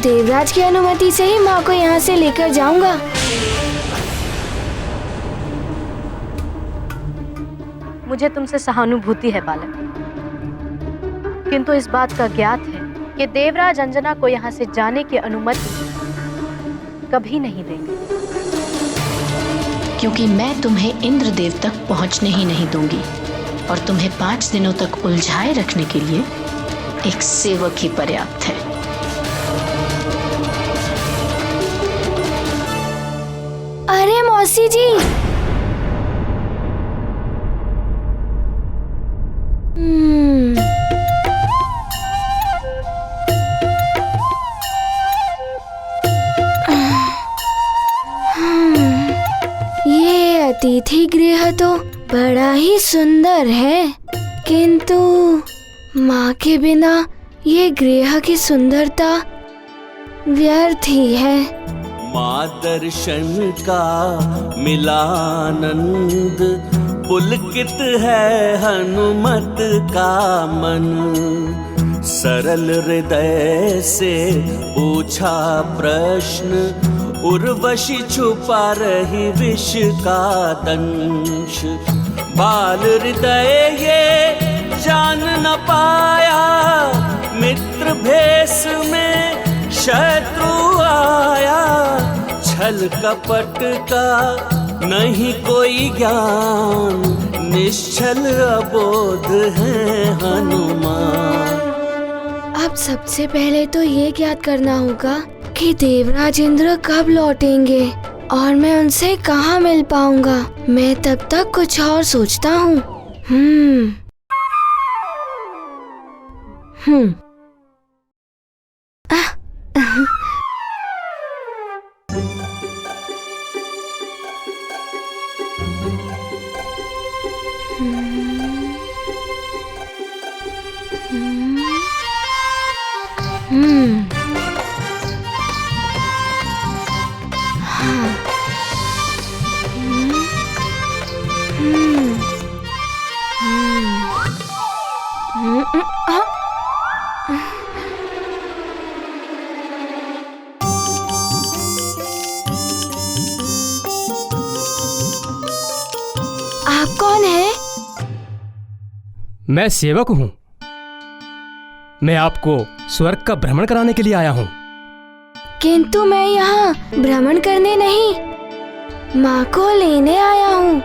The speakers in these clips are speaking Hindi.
देवराज की अनुमति से ही माँ को यहाँ से लेकर जाऊंगा। मुझे तुमसे सहानुभूति है बालक, किंतु इस बात का ज्ञात है कि देवराज अंजना को यहाँ से जाने की अनुमति कभी नहीं देंगे, क्योंकि मैं तुम्हें इंद्रदेव तक पहुंचने ही नहीं दूंगी और तुम्हें 5 दिनों तक उलझाए रखने के लिए एक सेवक ही पर्याप्त है। अरे मौसी जी, ये अतिथि गृह तो बड़ा ही सुंदर है, किंतु माँ के बिना ये गृह की सुंदरता व्यर्थ ही है। माँ दर्शन का मिलानंद, पुलकित है हनुमत का मन। सरल हृदय से पूछा प्रश्न, उर्वशी छुपा रही विष का दंश। बाल हृदय ये जान न पाया, मित्र भेष में शत्रु आया। छल कपट का नहीं कोई ज्ञान, निश्चल अबोध है हनुमान। अब सबसे पहले तो ये ज्ञात करना होगा कि देवराज इंद्र कब लौटेंगे और मैं उनसे कहाँ मिल पाऊंगा। मैं तब तक कुछ और सोचता हूँ। आप कौन है? मैं सेवक हूँ। मैं आपको स्वर्ग का भ्रमण कराने के लिए आया हूँ। किंतु मैं यहाँ भ्रमण करने नहीं, माँ को लेने आया हूँ।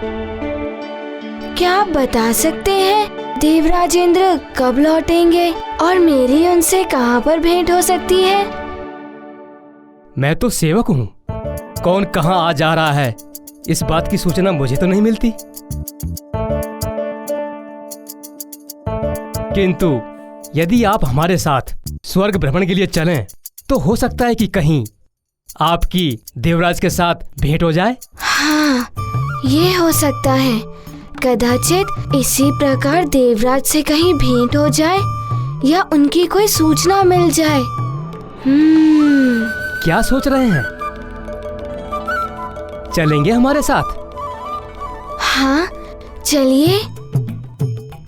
क्या आप बता सकते हैं देवराज इंद्र कब लौटेंगे और मेरी उनसे कहाँ पर भेंट हो सकती है? मैं तो सेवक हूँ, कौन कहाँ आ जा रहा है इस बात की सूचना मुझे तो नहीं मिलती। किंतु यदि आप हमारे साथ स्वर्ग भ्रमण के लिए चलें तो हो सकता है कि कहीं आपकी देवराज के साथ भेंट हो जाए। हाँ, ये हो सकता है। कदाचित इसी प्रकार देवराज से कहीं भेंट हो जाए या उनकी कोई सूचना मिल जाए। क्या सोच रहे हैं? चलेंगे हमारे साथ? हाँ, चलिए।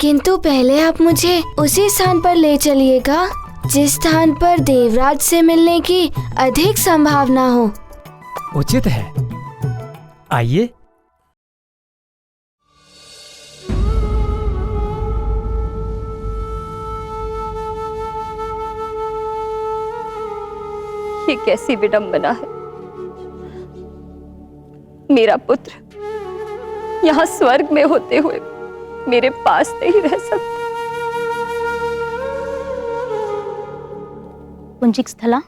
किंतु पहले आप मुझे उसी स्थान पर ले चलिएगा जिस स्थान पर देवराज से मिलने की अधिक संभावना हो। उचित है, आइए। ये कैसी विडंबना है। मेरा पुत्र यहाँ स्वर्ग में होते हुए मेरे पास नहीं रह सकता। पुंजिक स्थला,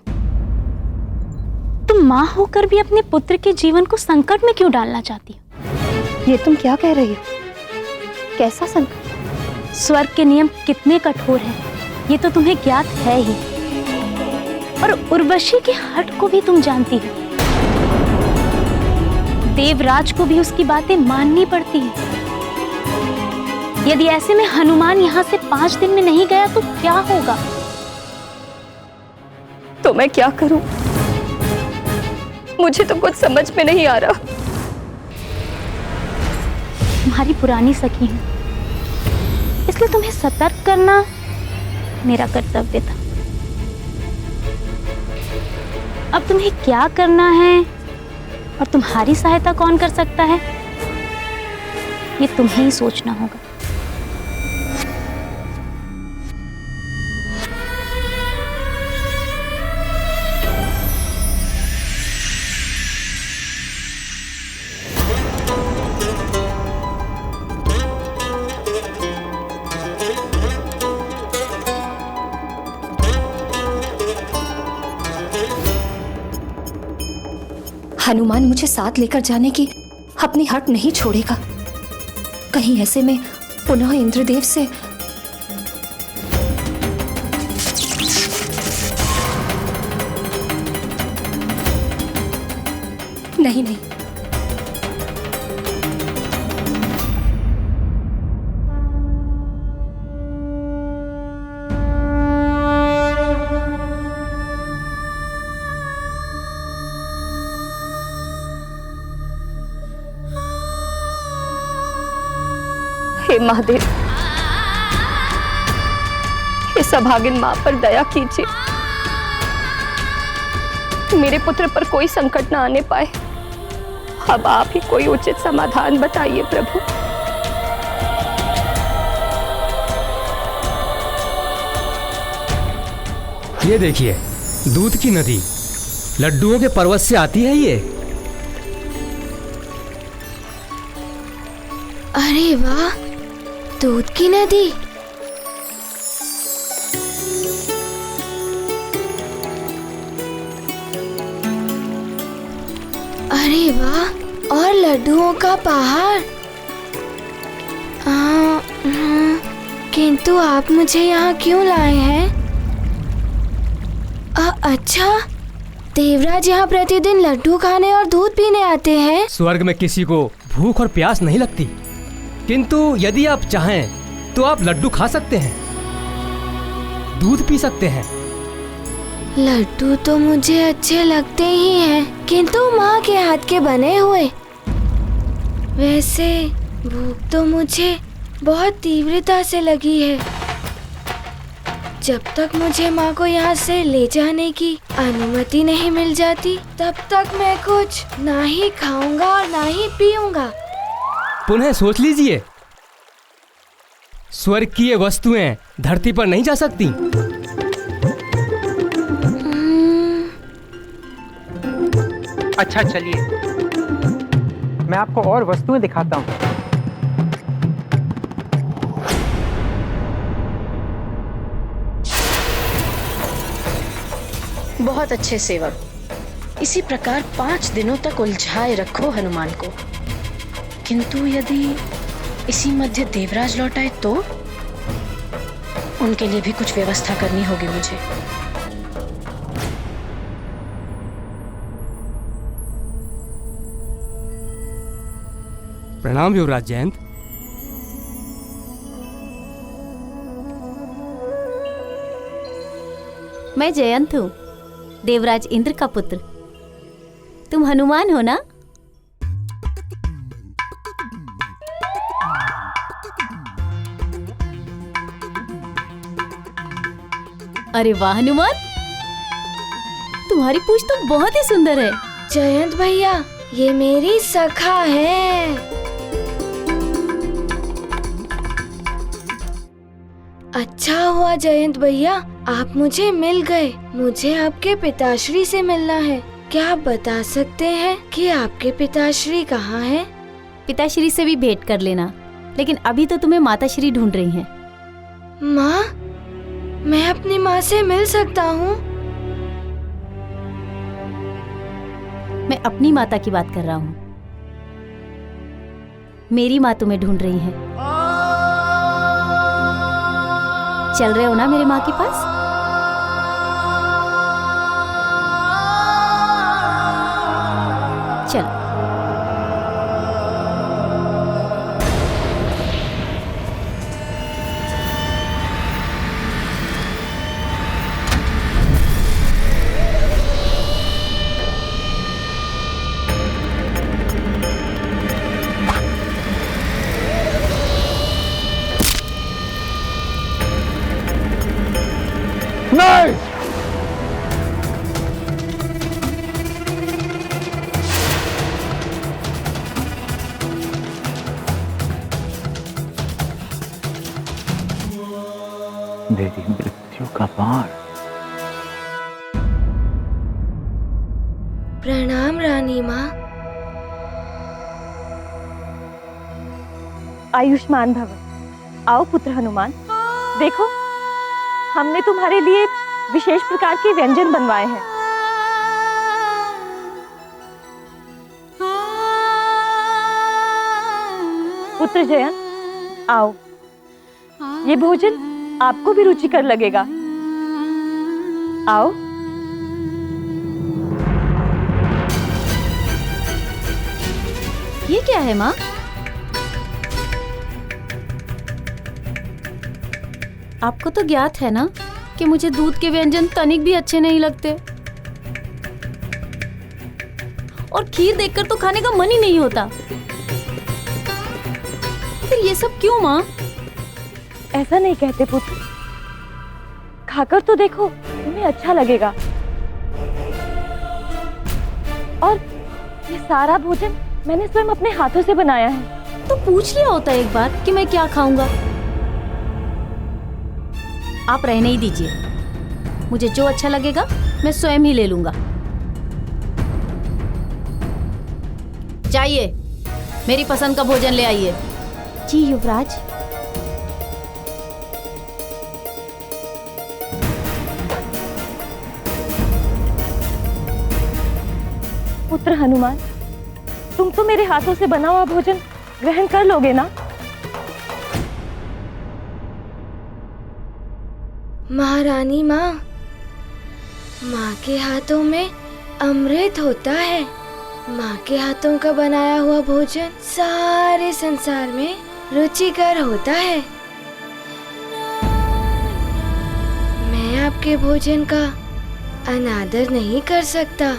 तुम माँ होकर भी अपने पुत्र के जीवन को संकट में क्यों डालना चाहती हो? ये तुम क्या कह रही हो? कैसा संकट? स्वर्ग के नियम कितने कठोर हैं, ये तो तुम्हें ज्ञात है ही। और उर्वशी के हठ को भी तुम जानती हो। देवराज को भी उसकी बातें माननी पड़ती हैं। यदि ऐसे में हनुमान यहाँ से 5 दिन में नहीं गया तो क्या होगा? तो मैं क्या करूं? मुझे तो कुछ समझ में नहीं आ रहा। तुम्हारी पुरानी सखी हूं, इसलिए तुम्हें सतर्क करना मेरा कर्तव्य था। अब तुम्हें क्या करना है और तुम्हारी सहायता कौन कर सकता है, ये तुम्हें ही सोचना होगा। हनुमान मुझे साथ लेकर जाने की अपनी हट नहीं छोड़ेगा। कहीं ऐसे में पुनः इंद्रदेव से नहीं नहीं, हे महादेव, इस अभागिन मां पर दया कीजिए। मेरे पुत्र पर कोई संकट न आने पाए। अब आप ही कोई उचित समाधान बताइए प्रभु। ये देखिए, दूध की नदी लड्डुओं के पर्वत से आती है ये। अरे वाह, दूध की नदी। अरे वाह, और लड्डुओं का पहाड़। किंतु आप मुझे यहाँ क्यों लाए हैं? अच्छा, देवराज यहाँ प्रतिदिन लड्डू खाने और दूध पीने आते हैं। स्वर्ग में किसी को भूख और प्यास नहीं लगती, किंतु यदि आप चाहें तो आप लड्डू खा सकते हैं, दूध पी सकते हैं। लड्डू तो मुझे अच्छे लगते ही हैं, किंतु माँ के हाथ के बने हुए। वैसे भूख तो मुझे बहुत तीव्रता से लगी है। जब तक मुझे माँ को यहाँ से ले जाने की अनुमति नहीं मिल जाती, तब तक मैं कुछ ना ही खाऊंगा और ना ही पीऊंगा। पुनः सोच लीजिए, स्वर्ग की ये वस्तुएं धरती पर नहीं जा सकती। अच्छा चलिए, मैं आपको और वस्तुएं दिखाता हूँ। बहुत अच्छे सेवक, इसी प्रकार 5 दिनों तक उलझाए रखो हनुमान को। किंतु यदि इसी मध्य देवराज लौट आए तो उनके लिए भी कुछ व्यवस्था करनी होगी मुझे। प्रणाम युवराज जयंत। मैं जयंत हूँ, देवराज इंद्र का पुत्र। तुम हनुमान हो ना? अरे वाह हनुमान, तुम्हारी पूंछ तो बहुत ही सुंदर है। जयंत भैया, ये मेरी सखा है। अच्छा हुआ जयंत भैया, आप मुझे मिल गए। मुझे आपके पिताश्री से मिलना है। क्या आप बता सकते हैं कि आपके पिताश्री कहाँ हैं? पिताश्री से भी भेंट कर लेना, लेकिन अभी तो तुम्हें माताश्री ढूंढ रही हैं। माँ, मैं अपनी माँ से मिल सकता हूँ? मैं अपनी माता की बात कर रहा हूँ। मेरी माँ तुम्हें ढूंढ रही है। चल रहे हो ना मेरे माँ के पास? चलो। नहीं, मेरी मृत्यु का बाण। प्रणाम रानी माँ। आयुष्मान भव। आओ पुत्र हनुमान, देखो हमने तुम्हारे लिए विशेष प्रकार के व्यंजन बनवाए हैं। पुत्र जयन, आओ, ये भोजन आपको भी रुचिकर लगेगा। आओ। ये क्या है माँ? आपको तो ज्ञात है ना कि मुझे दूध के व्यंजन तनिक भी अच्छे नहीं लगते, और खीर देखकर तो खाने का मन ही नहीं होता। फिर ये सब क्यों माँ? ऐसा नहीं कहते पुत्र, खाकर तो देखो, तुम्हें अच्छा लगेगा। और ये सारा भोजन मैंने स्वयं अपने हाथों से बनाया है। तो पूछ लिया होता एक बार कि मैं क्या खाऊंगा। आप रहने ही दीजिए, मुझे जो अच्छा लगेगा मैं स्वयं ही ले लूंगा। जाइए, मेरी पसंद का भोजन ले आइए। जी युवराज। पुत्र हनुमान, तुम तो मेरे हाथों से बना हुआ भोजन ग्रहण कर लोगे ना? महारानी माँ, माँ के हाथों में अमृत होता है। माँ के हाथों का बनाया हुआ भोजन सारे संसार में रुचिकर होता है। मैं आपके भोजन का अनादर नहीं कर सकता।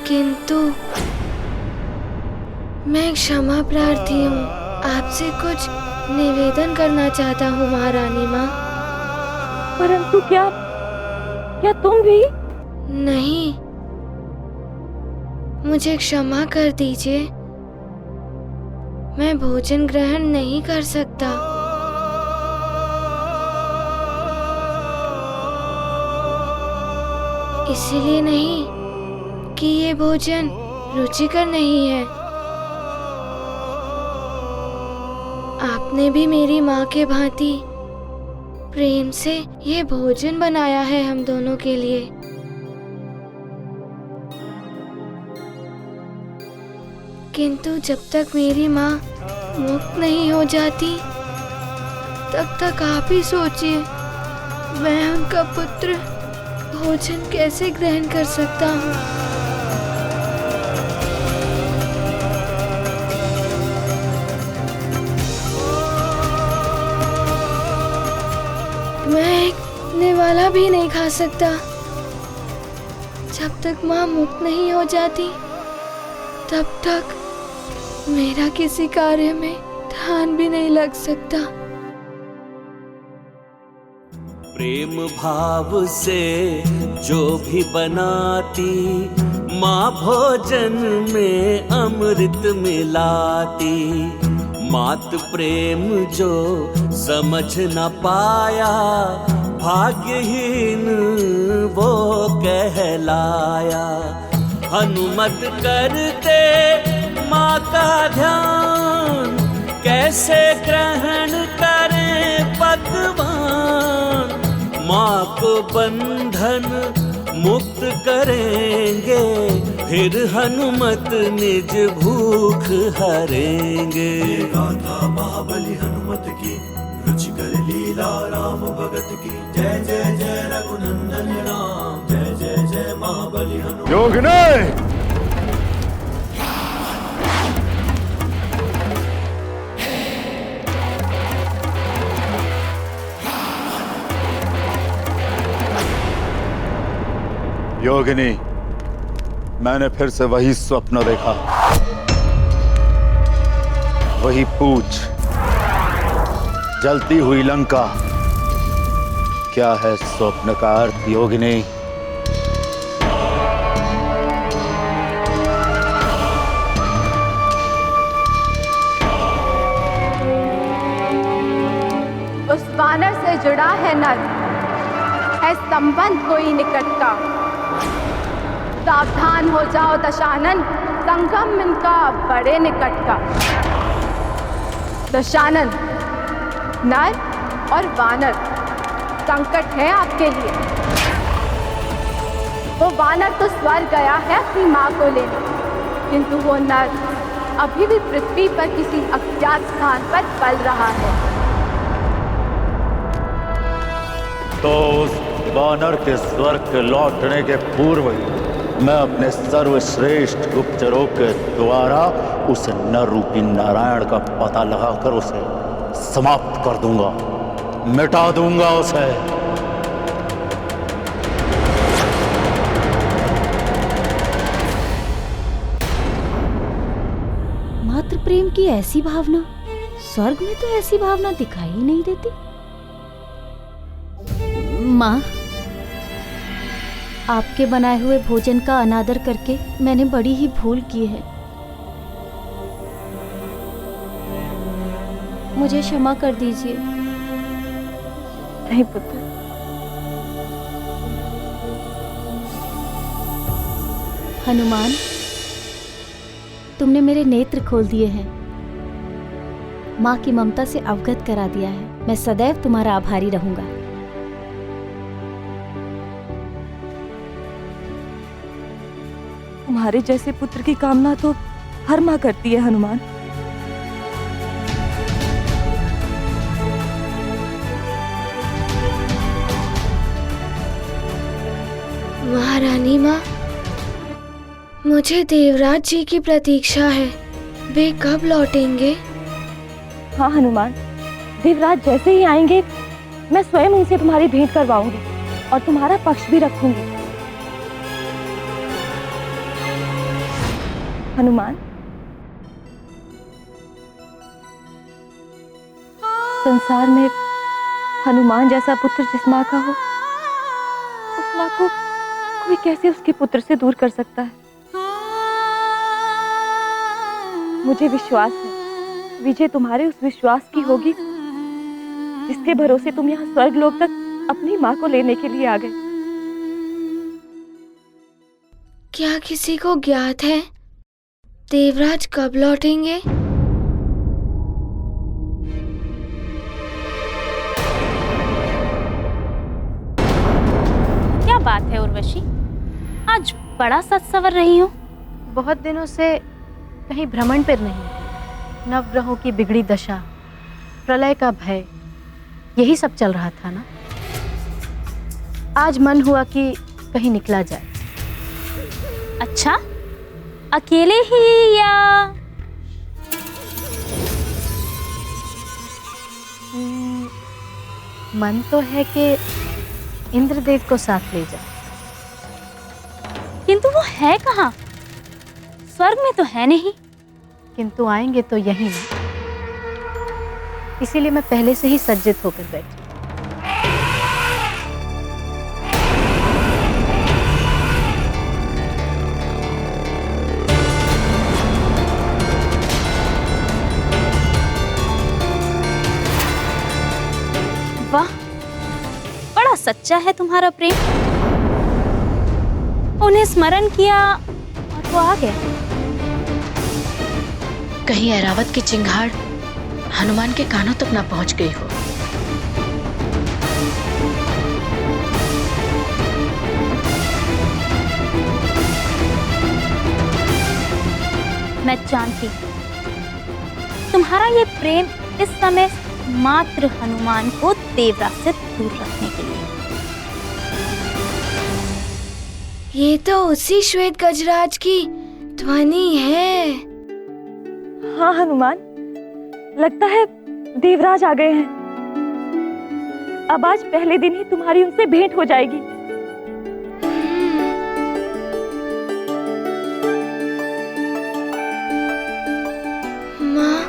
किंतु मैं क्षमा प्रार्थी हूँ, आपसे कुछ निवेदन करना चाहता हूँ महारानी माँ। परंतु क्या तुम भी? नहीं, मुझे क्षमा कर दीजिए, मैं भोजन ग्रहण नहीं कर सकता। इसलिए नहीं कि ये भोजन रुचिकर नहीं है। आपने भी मेरी माँ के भांति प्रेम से ये भोजन बनाया है हम दोनों के लिए। किंतु जब तक मेरी माँ मुक्त नहीं हो जाती, तब तक आप ही सोचिए, मैं उनका पुत्र भोजन कैसे ग्रहण कर सकता हूँ। मैं एक निवाला भी नहीं खा सकता। जब तक माँ मुक्त नहीं हो जाती, तब तक मेरा किसी कार्य में ध्यान भी नहीं लग सकता। प्रेम भाव से जो भी बनाती, माँ भोजन में अमृत मिलाती। मात प्रेम जो समझ न पाया, भाग्यहीन वो कहलाया। हनुमत करते माँ का ध्यान, कैसे ग्रहण करें पकवान। माँ को बंधन मुक्त करेंगे, फिर हनुमत निज भूख हरेंगे। गाथा महाबली हनुमत की, रुचिकर लीला राम भगत की। जय जय जय रघुनंदन राम, जय जय जय महाबली हनुमत। योगिनी, योगिनी, मैंने फिर से वही स्वप्न देखा, वही पूछ, जलती हुई लंका। क्या है स्वप्न का अर्थ योगिनी? नर, है संबंध कोई निकट का। सावधान हो जाओ दशानन, संगम इनका बड़े निकट का। दशानन, नर और वानर संकट है आपके लिए। वो वानर तो स्वर्ग गया है अपनी माँ को लेने, किंतु वो नर अभी भी पृथ्वी पर किसी अज्ञात स्थान पर पल रहा है। तो उस वानर के स्वर्ग के लौटने के पूर्व ही मैं अपने सर्वश्रेष्ठ गुप्तचरों के द्वारा उस नर रूपी नारायण का पता लगाकर उसे समाप्त कर दूंगा, मिटा दूंगा उसे। मातृ प्रेम की ऐसी भावना स्वर्ग में तो ऐसी भावना दिखाई ही नहीं देती। माँ, आपके बनाए हुए भोजन का अनादर करके मैंने बड़ी ही भूल की है। मुझे क्षमा कर दीजिए। नहीं पुत्र, हनुमान, तुमने मेरे नेत्र खोल दिए हैं, माँ की ममता से अवगत करा दिया है। मैं सदैव तुम्हारा आभारी रहूंगा। तुम्हारे जैसे पुत्र की कामना तो हर माँ करती है हनुमान। महारानी माँ, मुझे देवराज जी की प्रतीक्षा है। वे कब लौटेंगे? हाँ हनुमान, देवराज जैसे ही आएंगे मैं स्वयं उनसे तुम्हारी भेंट करवाऊंगी और तुम्हारा पक्ष भी रखूंगी। हनुमान, संसार में हनुमान जैसा पुत्र जिस माँ का हो, उस माँ को कोई कैसे उसके पुत्र से दूर कर सकता है। मुझे विश्वास है विजय तुम्हारे उस विश्वास की होगी जिसके भरोसे तुम यहाँ स्वर्ग लोक तक अपनी माँ को लेने के लिए आ गए। क्या किसी को ज्ञात है देवराज कब लौटेंगे? क्या बात है उर्वशी, आज बड़ा सच सवर रही हो। बहुत दिनों से कहीं भ्रमण पर नहीं थी। नवग्रहों की बिगड़ी दशा, प्रलय का भय, यही सब चल रहा था ना। आज मन हुआ कि कहीं निकला जाए। अच्छा, अकेले ही या? मन तो है कि इंद्रदेव को साथ ले जाए, किंतु वो है कहाँ? स्वर्ग में तो है नहीं। किंतु आएंगे तो यहीं ना, इसीलिए मैं पहले से ही सज्जित होकर बैठी। वाह, बड़ा सच्चा है तुम्हारा प्रेम। उन्हें स्मरण किया और वो आ गया। कहीं ऐरावत की चिंगाड़ हनुमान के कानों तक ना पहुंच गई हो। मैं जानती हूँ तुम्हारा ये प्रेम इस समय मात्र हनुमान को देवराज से दूर रखने के लिए। ये तो उसी श्वेत गजराज की ध्वनि है। हाँ हनुमान, लगता है देवराज आ गए हैं। अब आज पहले दिन ही तुम्हारी उनसे भेंट हो जाएगी। माँ,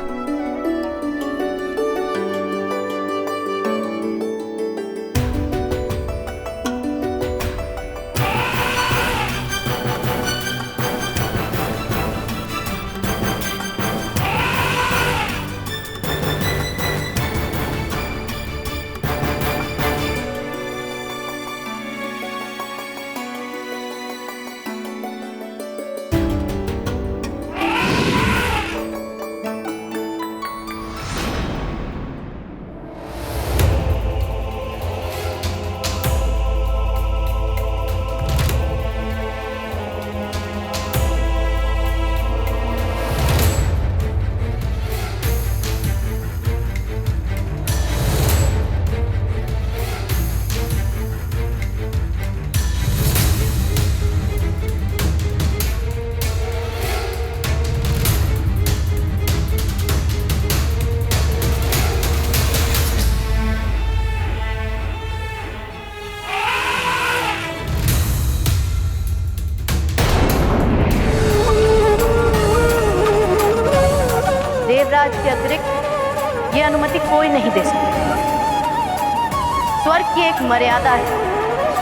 अतिरिक्त ये अनुमति कोई नहीं दे सकता। स्वर्ग की एक मर्यादा है।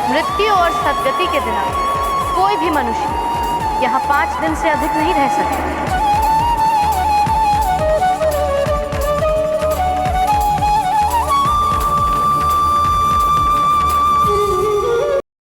मृत्यु और सदगति के बिना कोई भी मनुष्य यहाँ 5 दिन से अधिक नहीं रह सकता।